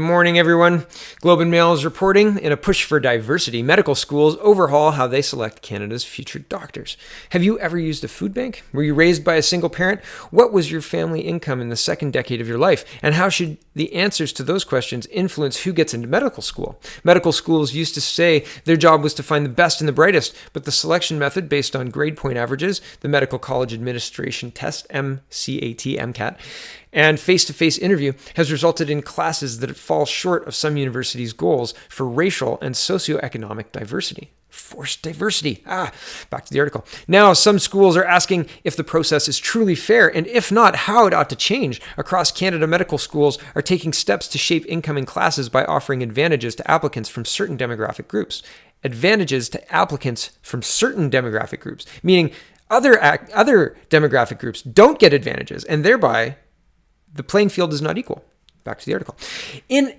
Good morning, everyone. Globe and Mail is reporting, in a push for diversity, medical schools overhaul how they select Canada's future doctors. Have you ever used a food bank? Were you raised by a single parent? What was your family income in the second decade of your life? And how should the answers to those questions influence who gets into medical school? Medical schools used to say their job was to find the best and the brightest, but the selection method based on grade point averages, the Medical College Administration Test, MCAT, and face-to-face interview has resulted in classes that fall short of some universities' goals for racial and socioeconomic diversity. Forced diversity. Back to the article. Now, some schools are asking if the process is truly fair, and if not, how it ought to change. Across Canada, medical schools are taking steps to shape incoming classes by offering advantages to applicants from certain demographic groups. Advantages to applicants from certain demographic groups, meaning other demographic groups don't get advantages, and thereby the playing field is not equal. Back to the article. In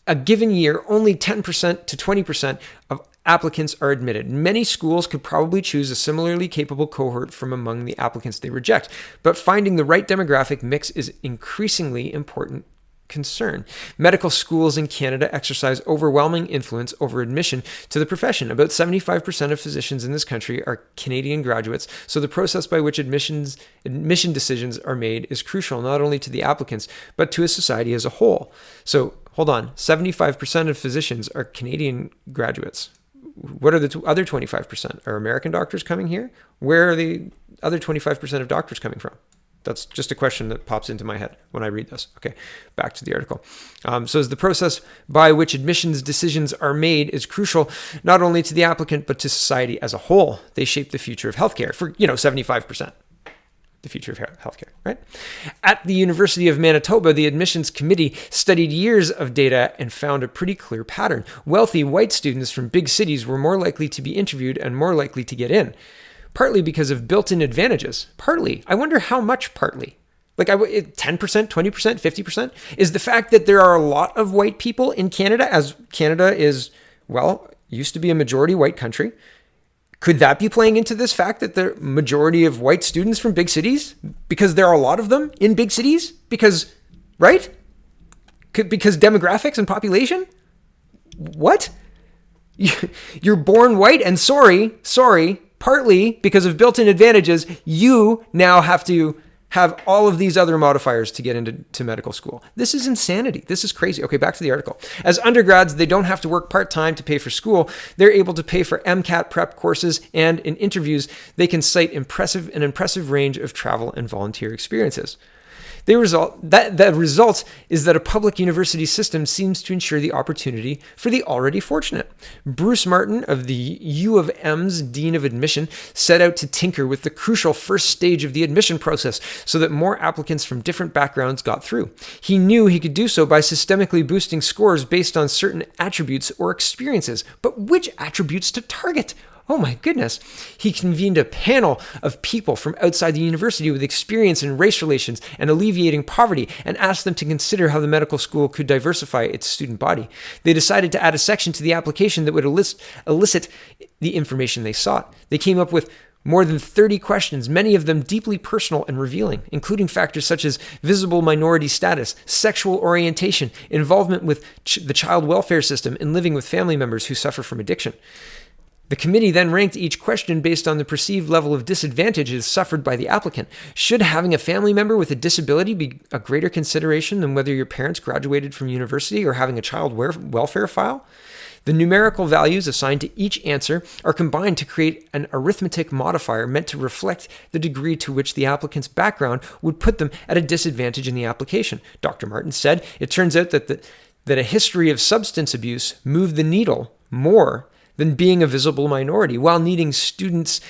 a given year, only 10% to 20% of applicants are admitted. Many schools could probably choose a similarly capable cohort from among the applicants they reject, but finding the right demographic mix is increasingly important concern. Medical schools in Canada exercise overwhelming influence over admission to the profession. About 75% of physicians in this country are Canadian graduates, so the process by which admission decisions are made is crucial not only to the applicants, but to a society as a whole. So, hold on, 75% of physicians are Canadian graduates. What are the other 25%? Are American doctors coming here? Where are the other 25% of doctors coming from? That's just a question that pops into my head when I read this. Okay, back to the article. So as the process by which admissions decisions are made is crucial not only to the applicant, but to society as a whole. They shape the future of healthcare for, 75%. The future of healthcare, right? At the University of Manitoba, the admissions committee studied years of data and found a pretty clear pattern. Wealthy white students from big cities were more likely to be interviewed and more likely to get in. Partly because of built-in advantages. Partly. I wonder how much partly. 10%, 20%, 50%? Is the fact that there are a lot of white people in Canada, as Canada is, used to be a majority white country. Could that be playing into this fact that the majority of white students from big cities? Because there are a lot of them in big cities? Because, right? Because demographics and population? What? You're born white and sorry, partly because of built-in advantages, you now have to have all of these other modifiers to get into medical school. This is insanity. This is crazy. Okay, back to the article. As undergrads, they don't have to work part-time to pay for school. They're able to pay for MCAT prep courses, and in interviews, they can cite an impressive range of travel and volunteer experiences. The result is that a public university system seems to ensure the opportunity for the already fortunate. Bruce Martin of the U of M's Dean of Admission set out to tinker with the crucial first stage of the admission process so that more applicants from different backgrounds got through. He knew he could do so by systemically boosting scores based on certain attributes or experiences. But which attributes to target? Oh my goodness. He convened a panel of people from outside the university with experience in race relations and alleviating poverty and asked them to consider how the medical school could diversify its student body. They decided to add a section to the application that would elicit the information they sought. They came up with more than 30 questions, many of them deeply personal and revealing, including factors such as visible minority status, sexual orientation, involvement with the child welfare system, and living with family members who suffer from addiction. The committee then ranked each question based on the perceived level of disadvantages suffered by the applicant. Should having a family member with a disability be a greater consideration than whether your parents graduated from university or having a child welfare file? The numerical values assigned to each answer are combined to create an arithmetic modifier meant to reflect the degree to which the applicant's background would put them at a disadvantage in the application. Dr. Martin said, it turns out that a history of substance abuse moved the needle more than being a visible minority, while needing students'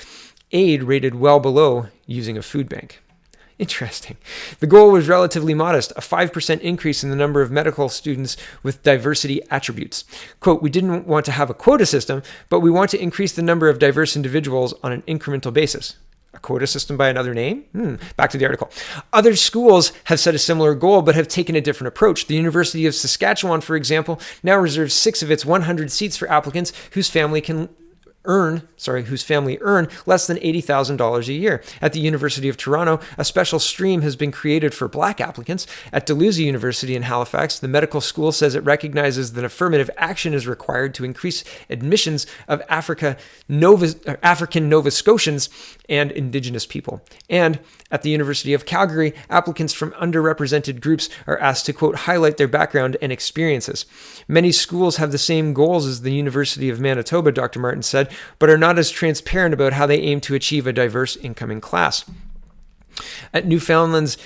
aid rated well below using a food bank. Interesting. The goal was relatively modest, a 5% increase in the number of medical students with diversity attributes. Quote, we didn't want to have a quota system, but we want to increase the number of diverse individuals on an incremental basis. A quota system by another name? Back to the article. Other schools have set a similar goal, but have taken a different approach. The University of Saskatchewan, for example, now reserves 6 of its 100 seats for applicants whose family can earn less than $80,000 a year. At the University of Toronto, a special stream has been created for Black applicants. At Dalhousie University in Halifax, the medical school says it recognizes that affirmative action is required to increase admissions of African Nova Scotians and Indigenous people. And at the University of Calgary, applicants from underrepresented groups are asked to, quote, highlight their background and experiences. Many schools have the same goals as the University of Manitoba, Dr. Martin said, but are not as transparent about how they aim to achieve a diverse incoming class. At Newfoundland's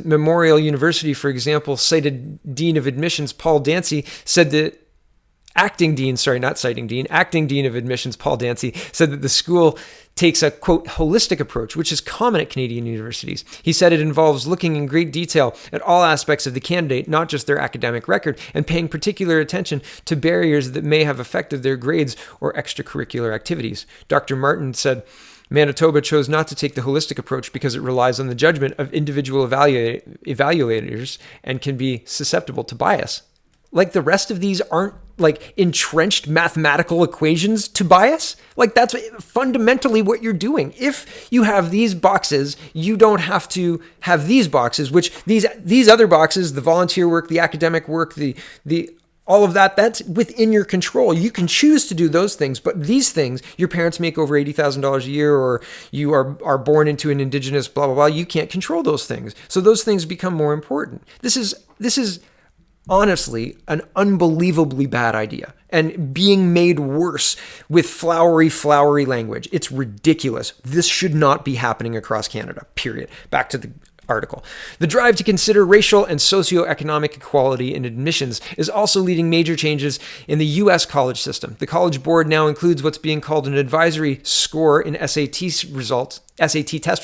Memorial University, for example, cited Dean of Admissions Paul Dancy said that Acting Dean of Admissions Paul Dancy said that the school takes a, quote, holistic approach, which is common at Canadian universities. He said it involves looking in great detail at all aspects of the candidate, not just their academic record, and paying particular attention to barriers that may have affected their grades or extracurricular activities. Dr. Martin said, Manitoba chose not to take the holistic approach because it relies on the judgment of individual evaluators and can be susceptible to bias. Like the rest of these aren't like entrenched mathematical equations to bias. Like that's fundamentally what you're doing. If you have these boxes, you don't have to have these boxes, which these other boxes, the volunteer work, the academic work, the all of that, that's within your control. You can choose to do those things, but these things, your parents make over $80,000 a year, or you are born into an Indigenous blah, blah, blah, you can't control those things. So those things become more important. This is honestly an unbelievably bad idea, and being made worse with flowery language. It's ridiculous. This should not be happening across Canada, period. Back to the article. The drive to consider racial and socioeconomic equality in admissions is also leading major changes in the U.S. college system. The College Board now includes what's being called an advisory score in SAT test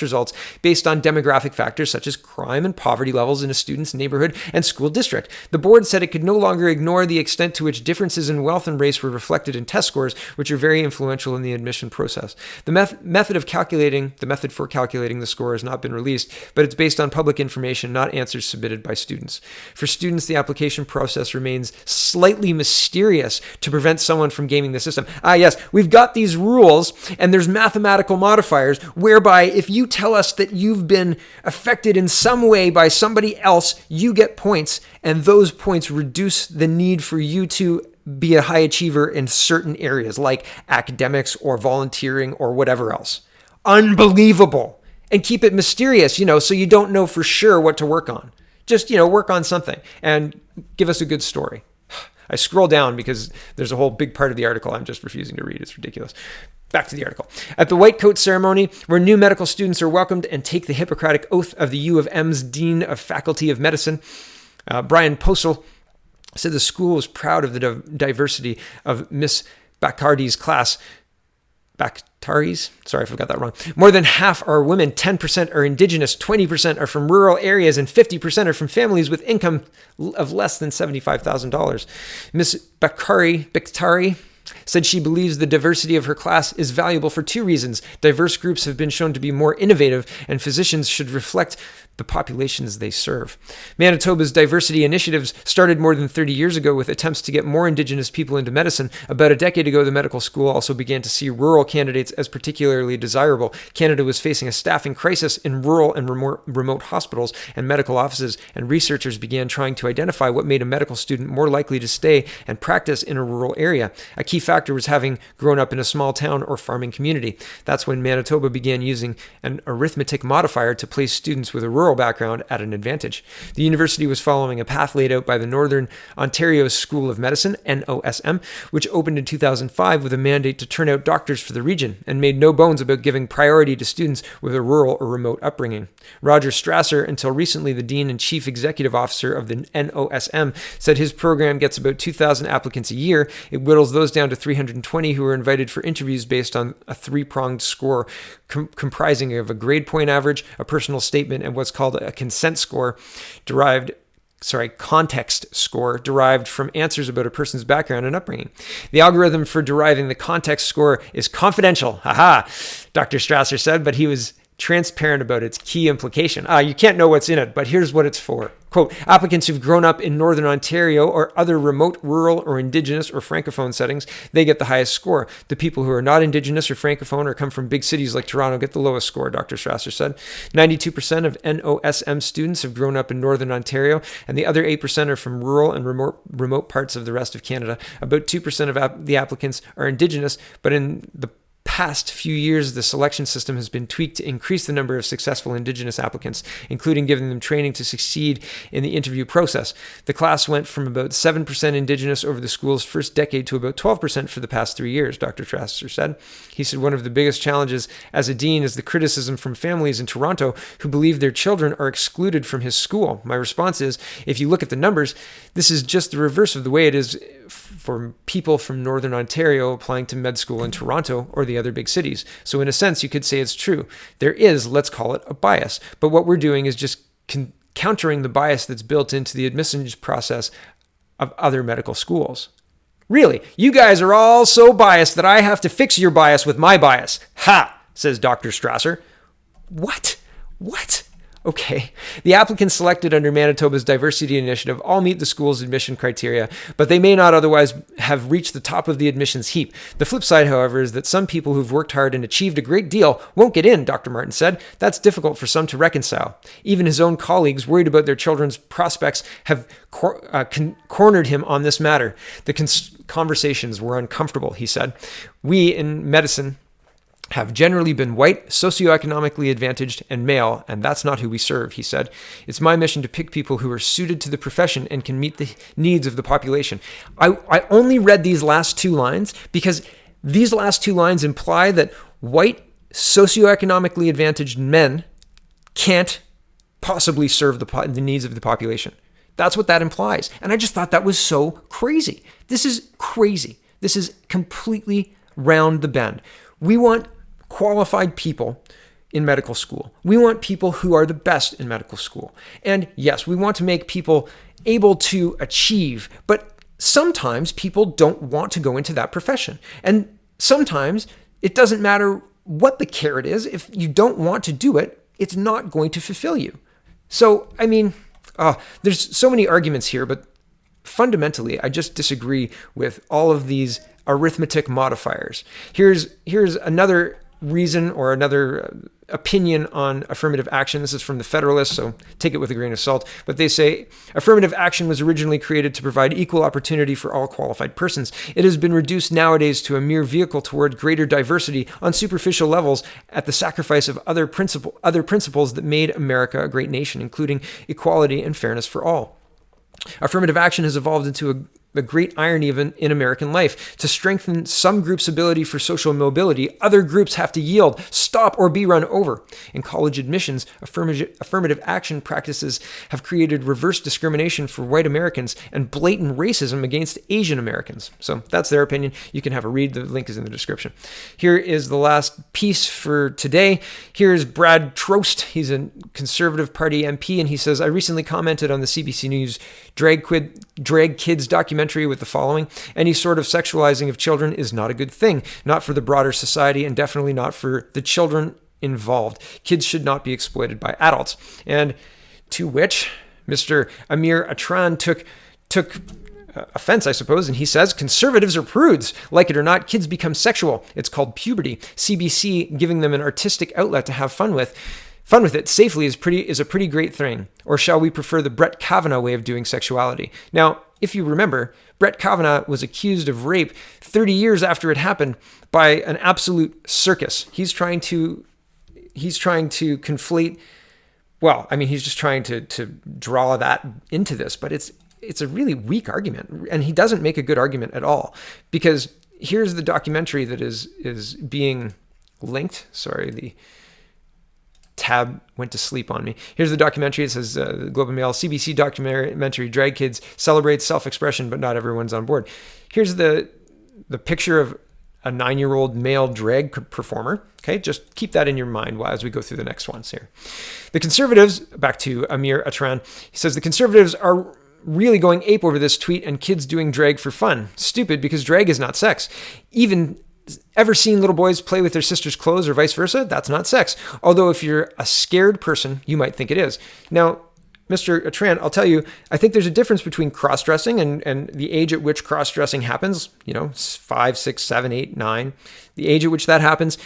results based on demographic factors such as crime and poverty levels in a student's neighborhood and school district. The board said it could no longer ignore the extent to which differences in wealth and race were reflected in test scores, which are very influential in the admission process. The method for calculating the score has not been released, but it's based on public information, not answers submitted by students. For students, the application process remains slightly mysterious to prevent someone from gaming the system. Yes, we've got these rules, and there's mathematical modifiers whereby if you tell us that you've been affected in some way by somebody else, you get points, and those points reduce the need for you to be a high achiever in certain areas like academics or volunteering or whatever else. Unbelievable. And keep it mysterious, so you don't know for sure what to work on. Just, work on something and give us a good story. I scroll down because there's a whole big part of the article I'm just refusing to read. It's ridiculous. Back to the article. At the White Coat ceremony, where new medical students are welcomed and take the Hippocratic Oath of the U of M's Dean of Faculty of Medicine, Brian Posel said the school was proud of the diversity of Miss Bacardi's class. Sorry, if I got that wrong. More than half are women, 10% are Indigenous, 20% are from rural areas, and 50% are from families with income of less than $75,000. Miss Bakhtari said she believes the diversity of her class is valuable for two reasons. Diverse groups have been shown to be more innovative, and physicians should reflect the populations they serve. Manitoba's diversity initiatives started more than 30 years ago with attempts to get more Indigenous people into medicine. About a decade ago, the medical school also began to see rural candidates as particularly desirable. Canada was facing a staffing crisis in rural and remote hospitals and medical offices, and researchers began trying to identify what made a medical student more likely to stay and practice in a rural area. A key factor was having grown up in a small town or farming community. That's when Manitoba began using an arithmetic modifier to place students with a rural background at an advantage. The university was following a path laid out by the Northern Ontario School of Medicine, NOSM, which opened in 2005 with a mandate to turn out doctors for the region, and made no bones about giving priority to students with a rural or remote upbringing. Roger Strasser, until recently the Dean and Chief Executive Officer of the NOSM, said his program gets about 2,000 applicants a year. It whittles those down to 320 who are invited for interviews based on a three-pronged score comprising of a grade point average, a personal statement, and what's called a consent score context score derived from answers about a person's background and upbringing. The algorithm for deriving the context score is confidential. Dr. Strasser said, but he was transparent about its key implication. You can't know what's in it, but here's what it's for. Quote, applicants who've grown up in Northern Ontario or other remote, rural, or Indigenous or Francophone settings, they get the highest score. The people who are not Indigenous or Francophone or come from big cities like Toronto get the lowest score, Dr. Strasser said. 92% of NOSM students have grown up in Northern Ontario, and the other 8% are from rural and remote parts of the rest of Canada. About 2% of the applicants are Indigenous, but in the past few years, the selection system has been tweaked to increase the number of successful Indigenous applicants, including giving them training to succeed in the interview process. The class went from about 7% Indigenous over the school's first decade to about 12% for the past 3 years, Dr. Strasser said. He said one of the biggest challenges as a dean is the criticism from families in Toronto who believe their children are excluded from his school. My response is, if you look at the numbers, this is just the reverse of the way it is for people from Northern Ontario applying to med school in Toronto or the other big cities. So in a sense, you could say it's true. There is, let's call it, a bias. But what we're doing is just countering the bias that's built into the admissions process of other medical schools. Really, you guys are all so biased that I have to fix your bias with my bias. Ha, says Dr. Strasser. What? Okay. The applicants selected under Manitoba's diversity initiative all meet the school's admission criteria, but they may not otherwise have reached the top of the admissions heap. The flip side, however, is that some people who've worked hard and achieved a great deal won't get in, Dr. Martin said. That's difficult for some to reconcile. Even his own colleagues, worried about their children's prospects, have cornered him on this matter. The conversations were uncomfortable, he said. We in medicine have generally been white, socioeconomically advantaged, and male, and that's not who we serve, he said. It's my mission to pick people who are suited to the profession and can meet the needs of the population. I only read these last two lines because these last two lines imply that white, socioeconomically advantaged men can't possibly serve the needs of the population. That's what that implies. And I just thought that was so crazy. This is crazy. This is completely round the bend. We want qualified people in medical school. We want people who are the best in medical school. And yes, we want to make people able to achieve, but sometimes people don't want to go into that profession. And sometimes it doesn't matter what the carrot is. If you don't want to do it, it's not going to fulfill you. So, I mean, there's so many arguments here, but fundamentally, I just disagree with all of these arithmetic modifiers. Here's another reason or another opinion on affirmative action. This is from the Federalist, so take it with a grain of salt. But they say, affirmative action was originally created to provide equal opportunity for all qualified persons. It has been reduced nowadays to a mere vehicle toward greater diversity on superficial levels at the sacrifice of other principles that made America a great nation, including equality and fairness for all. Affirmative action has evolved into a great irony in American life. To strengthen some groups' ability for social mobility, other groups have to yield, stop, or be run over. In college admissions, affirmative action practices have created reverse discrimination for white Americans and blatant racism against Asian Americans. So that's their opinion. You can have a read. The link is in the description. Here is the last piece for today. Here's Brad Trost. He's a Conservative Party MP, and he says, I recently commented on the CBC News Drag Kids documentary with the following: any sort of sexualizing of children is not a good thing, not for the broader society and definitely not for the children involved. Kids should not be exploited by adults. And to which Mr. Amir Attaran took offense, I suppose, and he says, conservatives are prudes. Like it or not, kids become sexual. It's called puberty. CBC giving them an artistic outlet to have fun with. Fun with it safely is a pretty great thing. Or shall we prefer the Brett Kavanaugh way of doing sexuality? Now, if you remember, Brett Kavanaugh was accused of rape 30 years after it happened by an absolute circus. He's trying to conflate. Well, I mean, he's just trying to draw that into this, but it's a really weak argument, and he doesn't make a good argument at all. Because here's the documentary that is being linked. Sorry, the tab went to sleep on me. Here's the documentary. It says the Globe and Mail CBC documentary Drag Kids celebrates self-expression, but not everyone's on board. Here's the picture of a 9-year-old male drag performer. Okay, just keep that in your mind as we go through the next ones here. The conservatives, back to Amir Attaran, he says the conservatives are really going ape over this tweet and kids doing drag for fun. Stupid, because drag is not sex. Even ever seen little boys play with their sister's clothes or vice versa? That's not sex. Although if you're a scared person, you might think it is. Now, Mr. Attaran, I'll tell you, I think there's a difference between cross-dressing and the age at which cross-dressing happens, 5, 6, 7, 8, 9, the age at which that happens.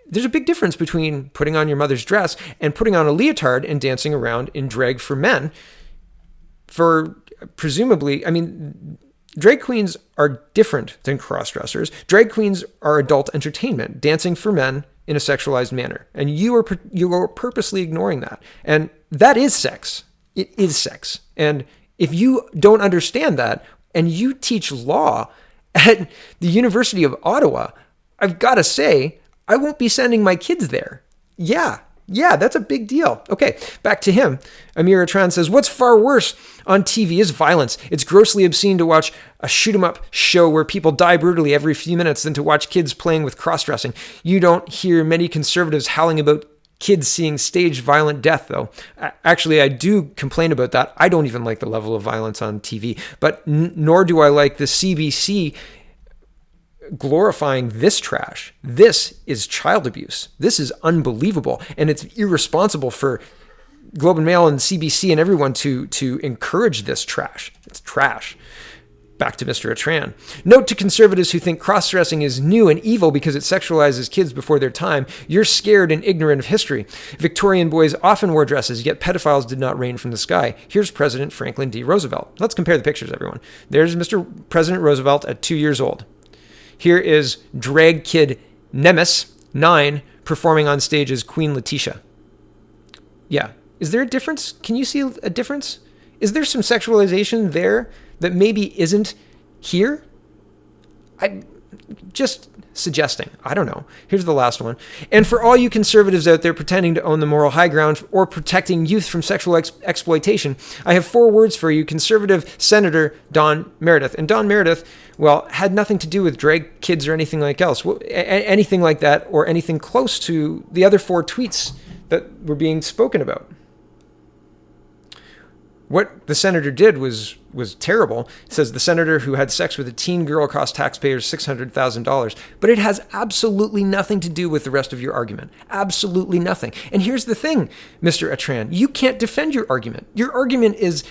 There's a big difference between putting on your mother's dress and putting on a leotard and dancing around in drag for men. For presumably, drag queens are different than cross-dressers. Drag queens are adult entertainment, dancing for men in a sexualized manner. And you are purposely ignoring that. And that is sex. It is sex. And if you don't understand that and you teach law at the University of Ottawa, I've got to say, I won't be sending my kids there. Yeah, that's a big deal. Okay, back to him. Amir Attaran says, what's far worse on TV is violence. It's grossly obscene to watch a shoot-'em-up show where people die brutally every few minutes than to watch kids playing with cross-dressing. You don't hear many conservatives howling about kids seeing staged violent death, though. Actually, I do complain about that. I don't even like the level of violence on TV, but nor do I like the CBC glorifying this trash. This is child abuse. This is unbelievable. And it's irresponsible for Globe and Mail and CBC and everyone to encourage this trash. It's trash. Back to Mr. Attaran. Note to conservatives who think cross-dressing is new and evil because it sexualizes kids before their time, you're scared and ignorant of history. Victorian boys often wore dresses, yet pedophiles did not rain from the sky. Here's President Franklin D. Roosevelt. Let's compare the pictures, everyone. There's Mr. President Roosevelt at 2 years old. Here is drag kid Nemes, 9, performing on stage as Queen Latisha. Yeah. Is there a difference? Can you see a difference? Is there some sexualization there that maybe isn't here? I'm just suggesting. I don't know. Here's the last one. And for all you conservatives out there pretending to own the moral high ground or protecting youth from sexual exploitation, I have 4 words for you. Conservative Senator Don Meredith. And Don Meredith, well, had nothing to do with drag kids or anything like else. Anything like that or anything close to the other 4 tweets that were being spoken about. What the senator did was terrible. It says the senator who had sex with a teen girl cost taxpayers $600,000. But it has absolutely nothing to do with the rest of your argument. Absolutely nothing. And here's the thing, Mr. Attaran. You can't defend your argument. Your argument is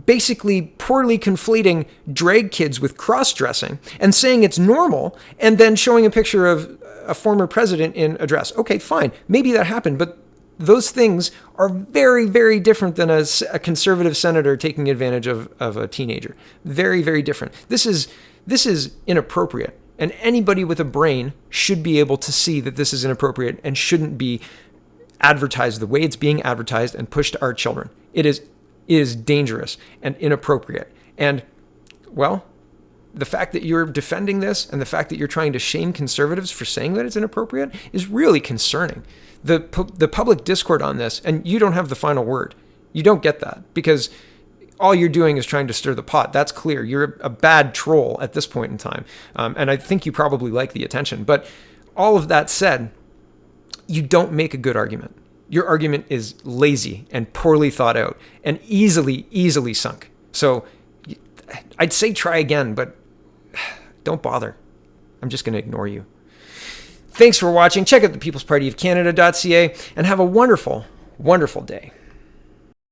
basically poorly conflating drag kids with cross-dressing and saying it's normal and then showing a picture of a former president in a dress. Okay, fine. Maybe that happened, but those things are very, very different than a conservative senator taking advantage of a teenager. Very, very different. This is inappropriate. And anybody with a brain should be able to see that this is inappropriate and shouldn't be advertised the way it's being advertised and pushed to our children. It is dangerous and inappropriate. And, well, the fact that you're defending this and the fact that you're trying to shame conservatives for saying that it's inappropriate is really concerning. The public discord on this, and you don't have the final word. You don't get that because all you're doing is trying to stir the pot. That's clear. You're a bad troll at this point in time. And I think you probably like the attention. But all of that said, you don't make a good argument. Your argument is lazy and poorly thought out and easily sunk. So I'd say try again, but don't bother. I'm just going to ignore you. Thanks for watching. Check out the peoplespartyofcanada.ca and have a wonderful, wonderful day.